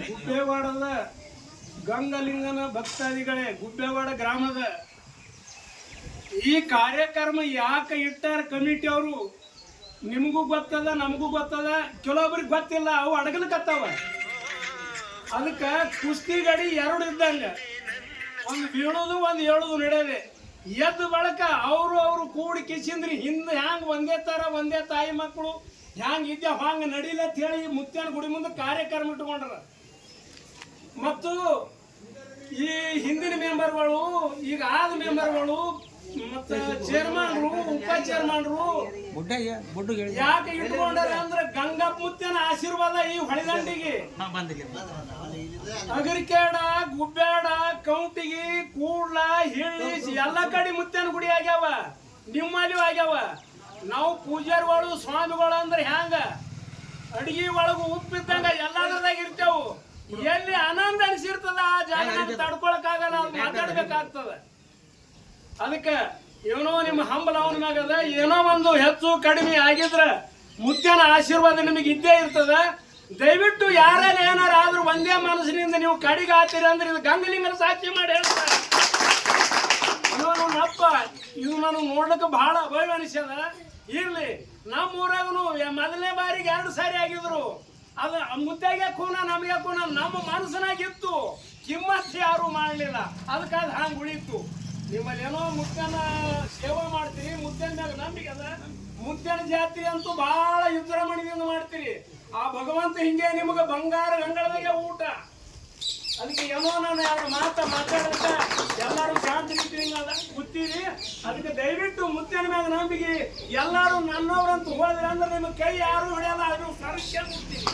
ಗುಬ್ಬೇವಾಡದ ಗಂಗಲಿಂಗನ ಭಕ್ತಾದಿಗಳೇ, ಗುಬ್ಬೇವಾಡ ಗ್ರಾಮದ ಈ ಕಾರ್ಯಕ್ರಮ ಯಾಕೆ ಇಟ್ಟಾರ ಕಮಿಟಿ ಅವರು ನಿಮಗೂ ಗೊತ್ತದ, ನಮಗೂ ಗೊತ್ತದ, ಕೆಲವೊಬ್ರಿಗೆ ಗೊತ್ತಿಲ್ಲ. ಅವು ಅಡಗಲ್ಕತ್ತಾವ. ಅದಕ್ಕೆ ಕುಸ್ತಿ ಗಡಿ ಎರಡು ಇದ್ದಂಗ, ಒಂದು ಬೀಳೋದು ಒಂದು ಹೇಳೋದು ನಡೆಯದೆ. ಎದ್ದು ಬಳಕ ಅವರು ಕೂಡಿ ಕಿಸಿಂದ್ರಿ ಹಿಂದೆ ಹ್ಯಾಂಗ ಒಂದೇ ತಾಯಿ ಮಕ್ಕಳು ಹ್ಯಾಂಗ ಇದ್ದ ಹಂಗ ನಡಿಲ ಅಂತ ಹೇಳಿ ಮುತ್ಯಾನ ಗುಡಿ ಮುಂದೆ ಕಾರ್ಯಕ್ರಮ ಇಟ್ಕೊಂಡ್ರ. ಮತ್ತು ಈ ಹಿಂದಿನ ಮೆಂಬರ್ಗಳು, ಈಗ ಆದ ಮೆಂಬರ್ಗಳು, ಮತ್ತೆ ಚೇರ್ಮನ್ರು, ಉಪ ಚೇರ್ಮನ್ರು ಯಾಕೆ ಇಟ್ಕೊಂಡಾರ ಅಂದ್ರೆ ಗಂಗಪ್ಪ ಮುತ್ಯನ ಆಶೀರ್ವಾದ ಈ ಹೊಳೆದಂಡಿಗೆ, ಅಗರಿಕೇಡ, ಗುಬ್ಬೇಡ, ಕೌಂಟಿಗಿ, ಕೂಡ್ಲ, ಹಿಳ್ಳಿ ಎಲ್ಲ ಕಡೆ ಮುತ್ಯನ ಗುಡಿ ಆಗ್ಯಾವ, ನಿಮ್ಮಲ್ಲಿ ಆಗ್ಯಾವ. ನಾವು ಪೂಜಾರಿಗಳು, ಸ್ವಾಮಿಗಳು ಅಂದ್ರೆ ಹ್ಯಾಂಗ ಅಡಿಗೆ ಒಳಗು ಉಪ್ಪಿದ್ದಂಗ ಎಲ್ಲಾದ್ರದಾಗ ಇರ್ತೇವು. ಎಲ್ಲಿ ಆನಂದ ಅನಿಸಿರ್ತದ ಆ ಜಾಗ ತಡ್ಕೊಳಕಾಗಲ್ಲ, ಅದು ಮಾತಾಡ್ಬೇಕಾಗ್ತದ. ಅದಕ್ಕೆ ಏನೋ ನಿಮ್ಮ ಹಂಬಲ ಅವನ ಮ್ಯಾಗದ, ಏನೋ ಒಂದು ಹೆಚ್ಚು ಕಡಿಮೆ ಆಗಿದ್ರ ಮುತ್ಯನ ಆಶೀರ್ವಾದ ನಿಮಗೆ ಇದ್ದೇ ಇರ್ತದ. ದಯವಿಟ್ಟು ಯಾರಲ್ಲಿ ಏನಾರ ಆದ್ರೂ ಒಂದೇ ಮನಸ್ಸಿನಿಂದ ನೀವು ಕಡಿಗೆ ಆತೀರಿ ಅಂದ್ರೆ ಇದು ಗಂಗಲಿಂಗನ ಸಾಕ್ಷಿ ಮಾಡಿ ಹೇಳ್ತಾರೆ. ಅಪ್ಪ ಇದು ನನಗೆ ನೋಡ್ಲಿಕ್ಕೆ ಬಹಳ ಭಯ ಅನಿಸ್ಯದ. ಇರ್ಲಿ, ನಮ್ಮ ಊರಾಗನು ಮೊದಲನೇ ಬಾರಿಗೆ 2 ಸಾರಿ ಆಗಿದ್ರು. ಅದು ಮುತ್ತಾಗೆ ಕೂನ ನಮಗೆ ಕೂನ ನಮ್ಮ ಮನಸ್ಸಿನಾಗಿತ್ತು, ಕಿಮ್ಮತ್ ಯಾರು ಮಾಡಲಿಲ್ಲ. ಅದಕ್ಕೆ ಅದು ಹಂಗೆ ಉಳಿತು. ನಿಮ್ಮಲ್ಲಿ ಏನೋ ಮುತ್ಯನ ಸೇವೆ ಮಾಡ್ತೀರಿ, ಮುತ್ಯನ ಮ್ಯಾಗ ನಂಬಿಕೆ ಅದ. ಮುತ್ಯನ ಜಾತಿ ಅಂತೂ ಬಹಳ ವಿಜೃಂಭಣೆಯಿಂದ ಮಾಡ್ತೀರಿ. ಆ ಭಗವಂತ ಹಿಂಗೆ ನಿಮಗೆ ಬಂಗಾರ ಗಂಗಳದಾಗೆ ಊಟ. ಅದಕ್ಕೆ ಏನೋ ನಾನು 2 ಮಾತಾಡಕ ಎಲ್ಲರೂ ಶಾಂತಿ ಕೂತೀರಿ. ಅದಕ್ಕೆ ದಯವಿಟ್ಟು ಮುತ್ಯನ ಮ್ಯಾಗ ನಂಬಿಕೆ ಎಲ್ಲರೂ ನನ್ನವ್ರಂತೂ ಹೋದ್ರೆ ಅಂದ್ರೆ ನಿಮಗೆ ಕೈ ಯಾರು ಹಿಡಿಯಲ್ಲ, ಅದು ಸರ್ಕೆ ಮುಟ್ತೀರಿ.